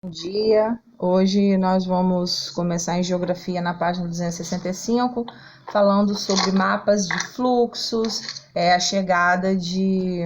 Bom dia, hoje nós vamos começar em Geografia na página 265, falando sobre mapas de fluxos, a chegada de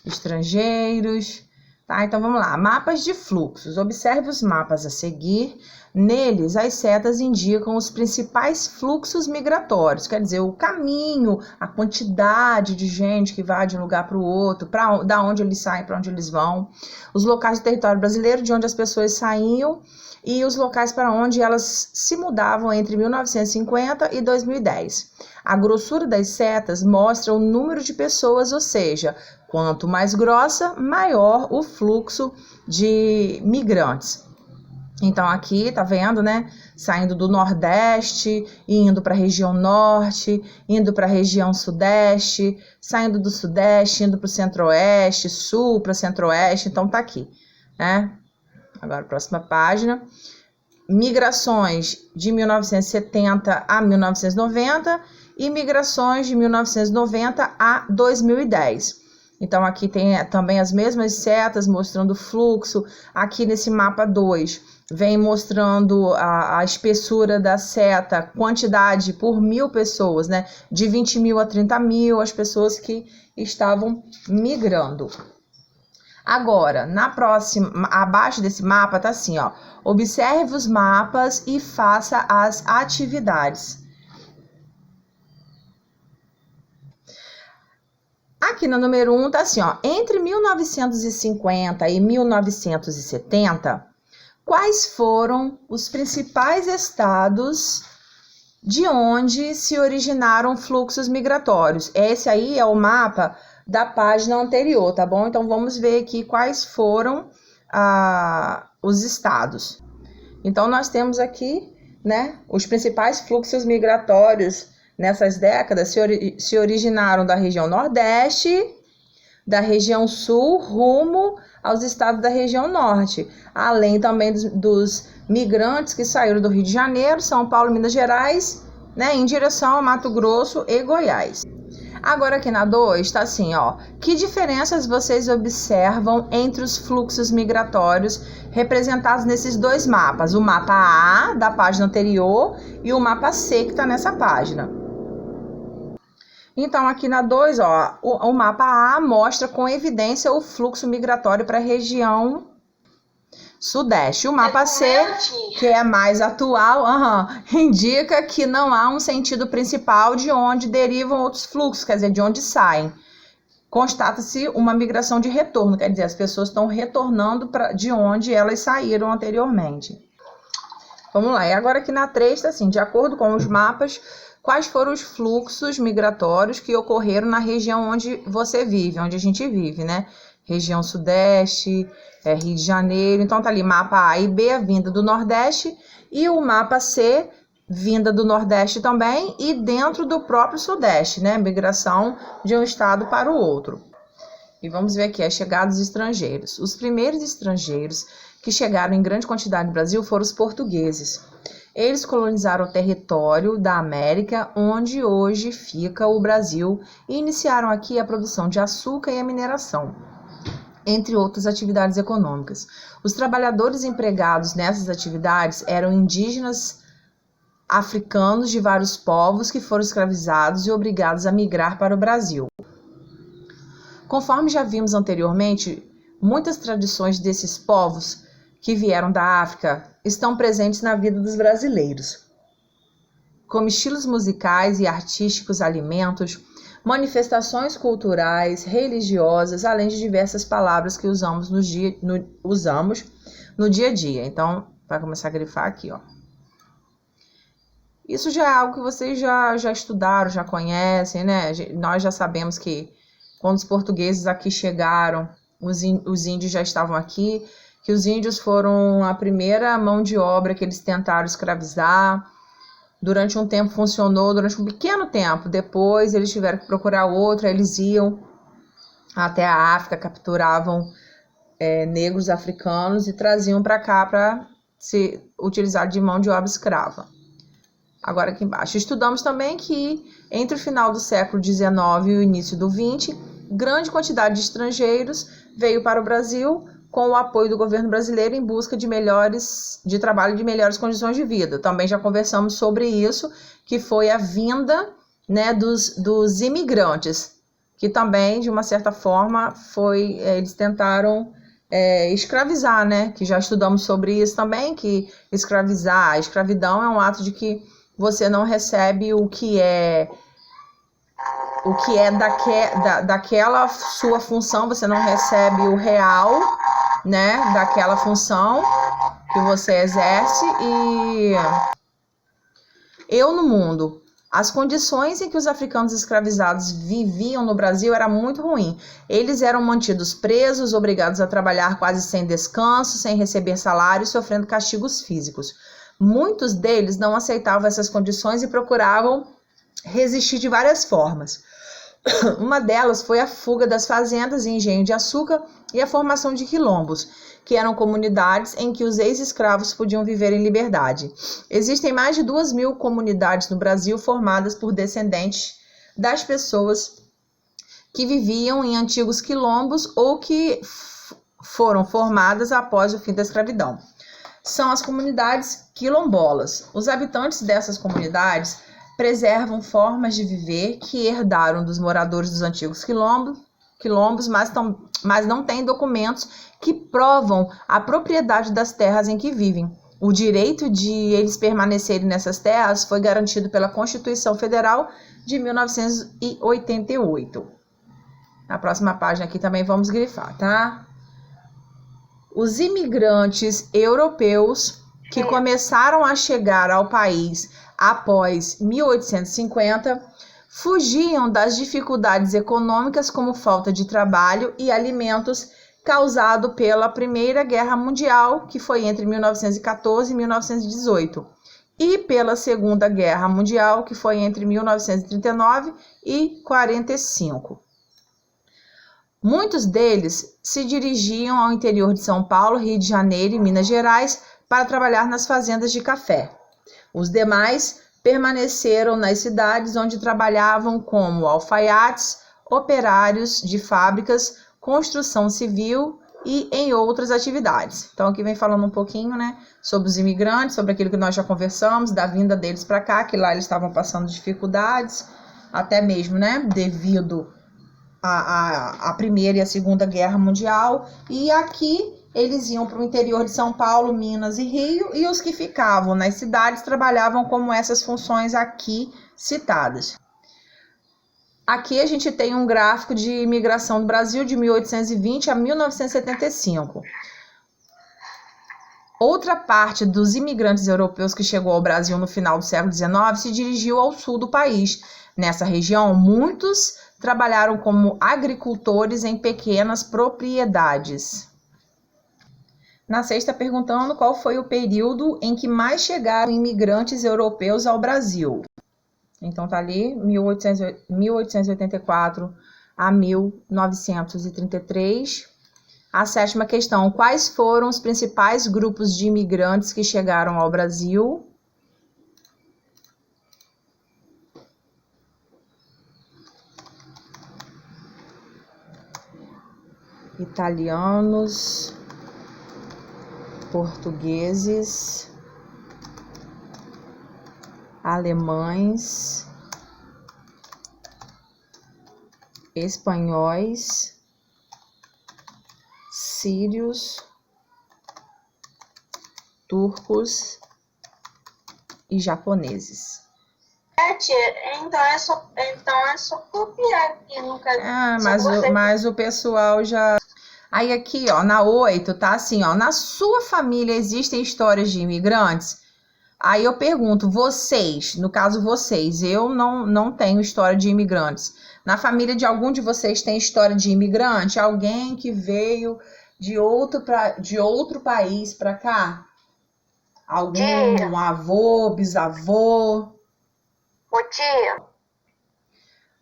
estrangeiros, tá? Então vamos lá, mapas de fluxos. Observe os mapas a seguir. Neles, as setas indicam os principais fluxos migratórios, quer dizer, o caminho, a quantidade de gente que vai de um lugar para o outro, da onde eles saem, para onde eles vão, os locais do território brasileiro, de onde as pessoas saíam, e os locais para onde elas se mudavam entre 1950 e 2010. A grossura das setas mostra o número de pessoas, ou seja, quanto mais grossa, maior o fluxo de migrantes. Então aqui, tá vendo, né? Saindo do Nordeste, indo para a região Norte, indo para a região Sudeste, saindo do Sudeste, indo para o Centro-Oeste, Sul para Centro-Oeste, então tá aqui, né? Agora, próxima página. Migrações de 1970 a 1990 e migrações de 1990 a 2010. Então, aqui tem também as mesmas setas mostrando o fluxo. Aqui nesse mapa 2, vem mostrando a espessura da seta, quantidade por 1.000 pessoas, né? De 20 mil a 30 mil, as pessoas que estavam migrando. Agora, na próxima, abaixo desse mapa tá assim, ó. Observe os mapas e faça as atividades. Aqui no número 1 tá assim, ó. Entre 1950 e 1970, quais foram os principais estados de onde se originaram fluxos migratórios? Esse aí é o mapa da página anterior, tá bom? Então, vamos ver aqui quais foram os estados. Então, nós temos aqui, os principais fluxos migratórios nessas décadas se originaram da região Nordeste, da região Sul, rumo aos estados da região Norte, além também dos migrantes que saíram do Rio de Janeiro, São Paulo, Minas Gerais, em direção a Mato Grosso e Goiás. Agora aqui na 2 está assim, ó. Que diferenças vocês observam entre os fluxos migratórios representados nesses dois mapas? O mapa A da página anterior e o mapa C que está nessa página. Então aqui na 2, ó, o mapa A mostra com evidência o fluxo migratório para a região Sudeste. O mapa C, que é mais atual, indica que não há um sentido principal de onde derivam outros fluxos, quer dizer, de onde saem. Constata-se uma migração de retorno, quer dizer, as pessoas estão retornando de onde elas saíram anteriormente. Vamos lá, e agora aqui na 3 está assim, de acordo com os mapas, quais foram os fluxos migratórios que ocorreram na região onde você vive, onde a gente vive, né? Região Sudeste, Rio de Janeiro. Então tá ali mapa A e B, a vinda do Nordeste, e o mapa C, vinda do Nordeste também, e dentro do próprio Sudeste, né? Migração de um estado para o outro. E vamos ver aqui, a chegada dos estrangeiros. Os primeiros estrangeiros que chegaram em grande quantidade no Brasil foram os portugueses. Eles colonizaram o território da América, onde hoje fica o Brasil, e iniciaram aqui a produção de açúcar e a mineração, entre outras atividades econômicas. Os trabalhadores empregados nessas atividades eram indígenas africanos de vários povos que foram escravizados e obrigados a migrar para o Brasil. Conforme já vimos anteriormente, muitas tradições desses povos que vieram da África estão presentes na vida dos brasileiros, como estilos musicais e artísticos, alimentos, manifestações culturais, religiosas, além de diversas palavras que usamos no dia a dia. Então, vai começar a grifar aqui, ó. Isso já é algo que vocês já estudaram, já conhecem, né? Nós já sabemos que quando os portugueses aqui chegaram, os índios já estavam aqui, que os índios foram a primeira mão de obra que eles tentaram escravizar. Durante um tempo funcionou, durante um pequeno tempo. Depois eles tiveram que procurar outra, eles iam até a África, capturavam negros africanos e traziam para cá para se utilizar de mão de obra escrava. Agora aqui embaixo. Estudamos também que entre o final do século XIX e o início do XX, grande quantidade de estrangeiros veio para o Brasil com o apoio do governo brasileiro em busca de trabalho de melhores condições de vida. Também já conversamos sobre isso, que foi a vinda, né, dos imigrantes, que também, de uma certa forma, eles tentaram escravizar, né? Que já estudamos sobre isso também, que a escravidão é um ato de que você não recebe o que é daquela sua função, você não recebe o real, né, daquela função que você exerce. E no mundo, as condições em que os africanos escravizados viviam no Brasil era muito ruim. Eles eram mantidos presos, obrigados a trabalhar quase sem descanso, sem receber salário, sofrendo castigos físicos. Muitos deles não aceitavam essas condições e procuravam resistir de várias formas. Uma delas foi a fuga das fazendas e engenho de açúcar e a formação de quilombos, que eram comunidades em que os ex-escravos podiam viver em liberdade. Existem mais de 2.000 comunidades no Brasil formadas por descendentes das pessoas que viviam em antigos quilombos ou que foram formadas após o fim da escravidão. São as comunidades quilombolas. Os habitantes dessas comunidades preservam formas de viver que herdaram dos moradores dos antigos quilombos, mas não têm documentos que provam a propriedade das terras em que vivem. O direito de eles permanecerem nessas terras foi garantido pela Constituição Federal de 1988. Na próxima página aqui também vamos grifar, tá? Os imigrantes europeus que começaram a chegar ao país após 1850 fugiam das dificuldades econômicas como falta de trabalho e alimentos causado pela Primeira Guerra Mundial, que foi entre 1914 e 1918, e pela Segunda Guerra Mundial, que foi entre 1939 e 45. Muitos deles se dirigiam ao interior de São Paulo, Rio de Janeiro e Minas Gerais para trabalhar nas fazendas de café. Os demais permaneceram nas cidades onde trabalhavam como alfaiates, operários de fábricas, construção civil e em outras atividades. Então aqui vem falando um pouquinho, né, sobre os imigrantes, sobre aquilo que nós já conversamos, da vinda deles para cá, que lá eles estavam passando dificuldades, até mesmo, né, devido à Primeira e à Segunda Guerra Mundial. E aqui eles iam para o interior de São Paulo, Minas e Rio, e os que ficavam nas cidades trabalhavam como essas funções aqui citadas. Aqui a gente tem um gráfico de imigração do Brasil de 1820 a 1975. Outra parte dos imigrantes europeus que chegou ao Brasil no final do século XIX se dirigiu ao sul do país. Nessa região, muitos trabalharam como agricultores em pequenas propriedades. Na sexta, perguntando qual foi o período em que mais chegaram imigrantes europeus ao Brasil. Então tá ali, 1884 a 1933. A sétima questão, quais foram os principais grupos de imigrantes que chegaram ao Brasil? Italianos, portugueses, alemães, espanhóis, sírios, turcos e japoneses. Então é só copiar aqui no caso. Mas o pessoal já... Aí aqui, ó, na 8, tá assim, ó, na sua família existem histórias de imigrantes? Aí eu pergunto, vocês, no caso vocês, eu não tenho história de imigrantes. Na família de algum de vocês tem história de imigrante? Alguém que veio de outro país para cá? Algum avô, bisavô? Ô tia.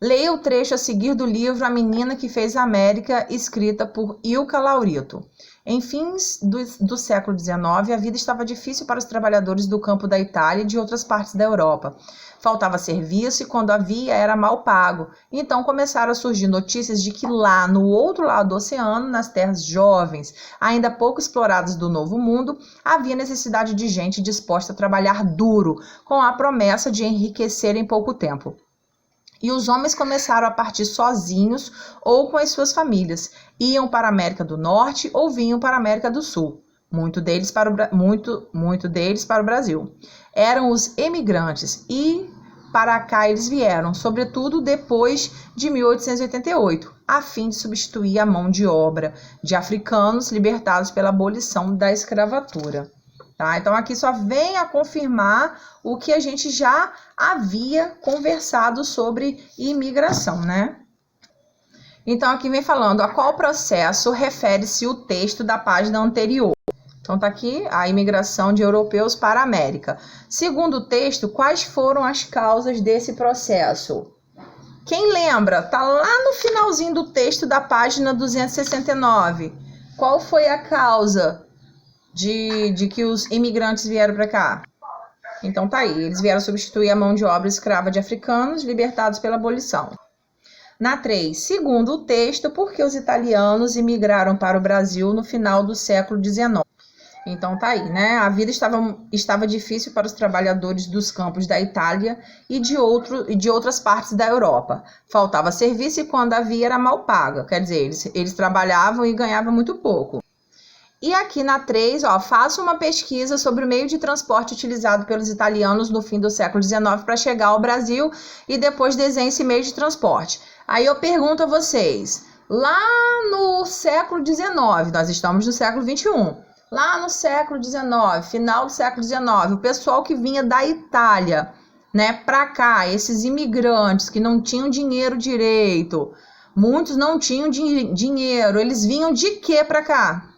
Leia o trecho a seguir do livro A Menina que Fez a América, escrita por Ilka Laurito. Em fins do século XIX, a vida estava difícil para os trabalhadores do campo da Itália e de outras partes da Europa. Faltava serviço e quando havia era mal pago. Então começaram a surgir notícias de que lá no outro lado do oceano, nas terras jovens, ainda pouco exploradas do Novo Mundo, havia necessidade de gente disposta a trabalhar duro, com a promessa de enriquecer em pouco tempo. E os homens começaram a partir sozinhos ou com as suas famílias. Iam para a América do Norte ou vinham para a América do Sul. Muito deles para o Brasil. Eram os emigrantes e para cá eles vieram, sobretudo depois de 1888, a fim de substituir a mão de obra de africanos libertados pela abolição da escravatura. Tá? Então, aqui só vem a confirmar o que a gente já havia conversado sobre imigração, né? Então, aqui vem falando a qual processo refere-se o texto da página anterior. Então, tá aqui a imigração de europeus para a América. Segundo o texto, quais foram as causas desse processo? Quem lembra? Tá lá no finalzinho do texto da página 269. Qual foi a causa de que os imigrantes vieram para cá? Então tá aí, eles vieram substituir a mão de obra escrava de africanos libertados pela abolição. Na 3, segundo o texto, por que os italianos imigraram para o Brasil no final do século XIX? Então tá aí, né? A vida estava difícil para os trabalhadores dos campos da Itália e de outras partes da Europa. Faltava serviço e quando havia era mal paga. Quer dizer, eles trabalhavam e ganhavam muito pouco. E aqui na 3, faça uma pesquisa sobre o meio de transporte utilizado pelos italianos no fim do século XIX para chegar ao Brasil e depois desenhe esse meio de transporte. Aí eu pergunto a vocês, lá no século XIX, nós estamos no século XXI, lá no século XIX, final do século XIX, o pessoal que vinha da Itália, né, para cá, esses imigrantes que não tinham dinheiro direito, muitos não tinham dinheiro, eles vinham de quê para cá?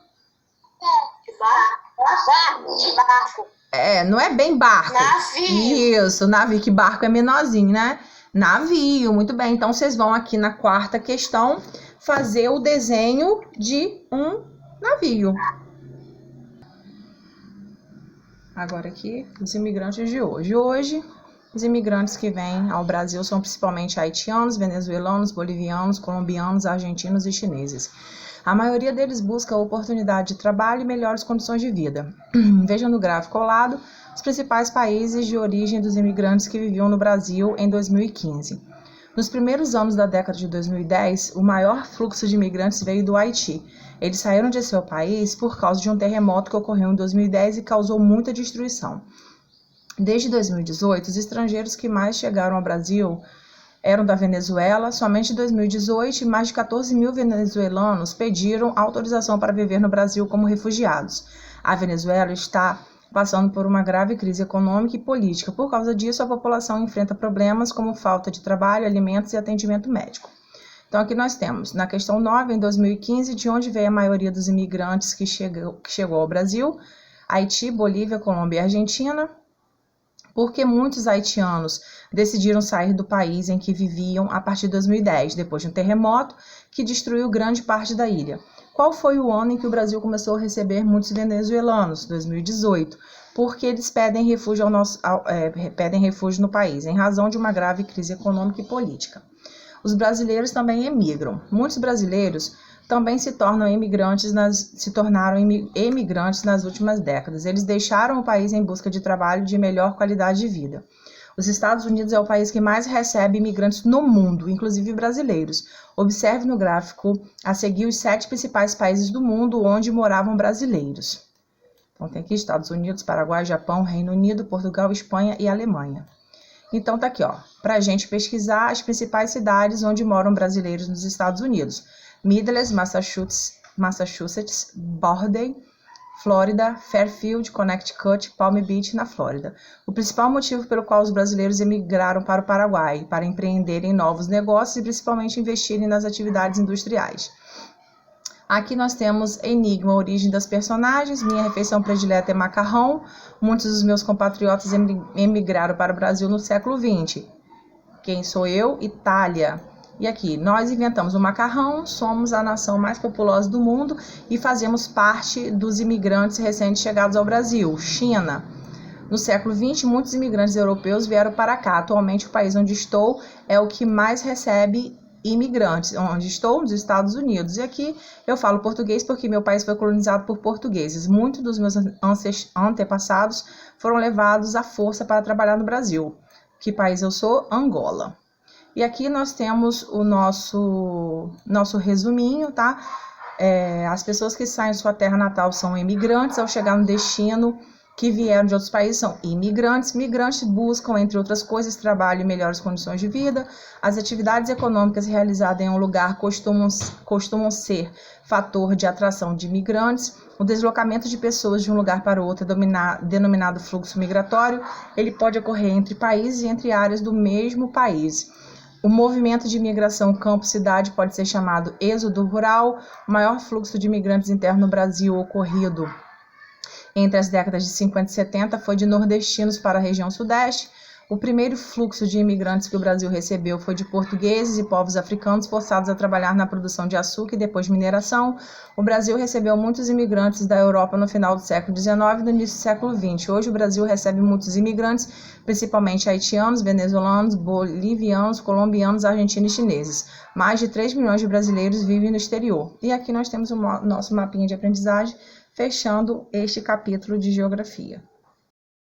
De barco. Não é bem barco. Navio. Isso, navio, que barco é menorzinho, né? Navio, muito bem. Então, vocês vão aqui na 4ª questão fazer o desenho de um navio. Agora aqui, os imigrantes de hoje. Hoje, os imigrantes que vêm ao Brasil são principalmente haitianos, venezuelanos, bolivianos, colombianos, argentinos e chineses. A maioria deles busca oportunidade de trabalho e melhores condições de vida. Veja no gráfico ao lado os principais países de origem dos imigrantes que viviam no Brasil em 2015. Nos primeiros anos da década de 2010, o maior fluxo de imigrantes veio do Haiti. Eles saíram de seu país por causa de um terremoto que ocorreu em 2010 e causou muita destruição. Desde 2018, os estrangeiros que mais chegaram ao Brasil eram da Venezuela. Somente em 2018, mais de 14 mil venezuelanos pediram autorização para viver no Brasil como refugiados. A Venezuela está passando por uma grave crise econômica e política. Por causa disso, a população enfrenta problemas como falta de trabalho, alimentos e atendimento médico. Então, aqui nós temos, na questão 9, em 2015, de onde veio a maioria dos imigrantes que chegou ao Brasil: Haiti, Bolívia, Colômbia e Argentina. Porque muitos haitianos decidiram sair do país em que viviam a partir de 2010, depois de um terremoto que destruiu grande parte da ilha. Qual foi o ano em que o Brasil começou a receber muitos venezuelanos? 2018. Porque eles pedem refúgio no país, em razão de uma grave crise econômica e política. Os brasileiros também emigram. Muitos brasileiros também se tornaram imigrantes nas últimas décadas. Eles deixaram o país em busca de trabalho de melhor qualidade de vida. Os Estados Unidos é o país que mais recebe imigrantes no mundo, inclusive brasileiros. Observe no gráfico a seguir os 7 principais países do mundo onde moravam brasileiros. Então tem aqui Estados Unidos, Paraguai, Japão, Reino Unido, Portugal, Espanha e Alemanha. Então tá aqui, para a gente pesquisar as principais cidades onde moram brasileiros nos Estados Unidos. Midland, Massachusetts, Borden, Flórida, Fairfield, Connecticut, Palm Beach, na Flórida. O principal motivo pelo qual os brasileiros emigraram para o Paraguai, para empreenderem novos negócios e principalmente investirem nas atividades industriais. Aqui nós temos Enigma, origem das personagens. Minha refeição predileta é macarrão. Muitos dos meus compatriotas emigraram para o Brasil no século XX. Quem sou eu? Itália. E aqui, nós inventamos o macarrão, somos a nação mais populosa do mundo e fazemos parte dos imigrantes recentes chegados ao Brasil. China. No século XX, muitos imigrantes europeus vieram para cá. Atualmente, o país onde estou é o que mais recebe imigrantes. Onde estou? Nos Estados Unidos. E aqui eu falo português porque meu país foi colonizado por portugueses. Muitos dos meus antepassados foram levados à força para trabalhar no Brasil. Que país eu sou? Angola. E aqui nós temos o nosso resuminho, tá? As pessoas que saem de sua terra natal são imigrantes, ao chegar no destino que vieram de outros países são imigrantes. Migrantes buscam, entre outras coisas, trabalho e melhores condições de vida. As atividades econômicas realizadas em um lugar costumam ser fator de atração de imigrantes. O deslocamento de pessoas de um lugar para outro, denominado fluxo migratório, ele pode ocorrer entre países e entre áreas do mesmo país. O movimento de imigração campo-cidade pode ser chamado êxodo rural. O maior fluxo de imigrantes interno no Brasil ocorrido entre as décadas de 50 e 70 foi de nordestinos para a região sudeste. O primeiro fluxo de imigrantes que o Brasil recebeu foi de portugueses e povos africanos forçados a trabalhar na produção de açúcar e depois mineração. O Brasil recebeu muitos imigrantes da Europa no final do século XIX e no início do século XX. Hoje o Brasil recebe muitos imigrantes, principalmente haitianos, venezuelanos, bolivianos, colombianos, argentinos e chineses. Mais de 3 milhões de brasileiros vivem no exterior. E aqui nós temos o nosso mapinha de aprendizagem, fechando este capítulo de geografia.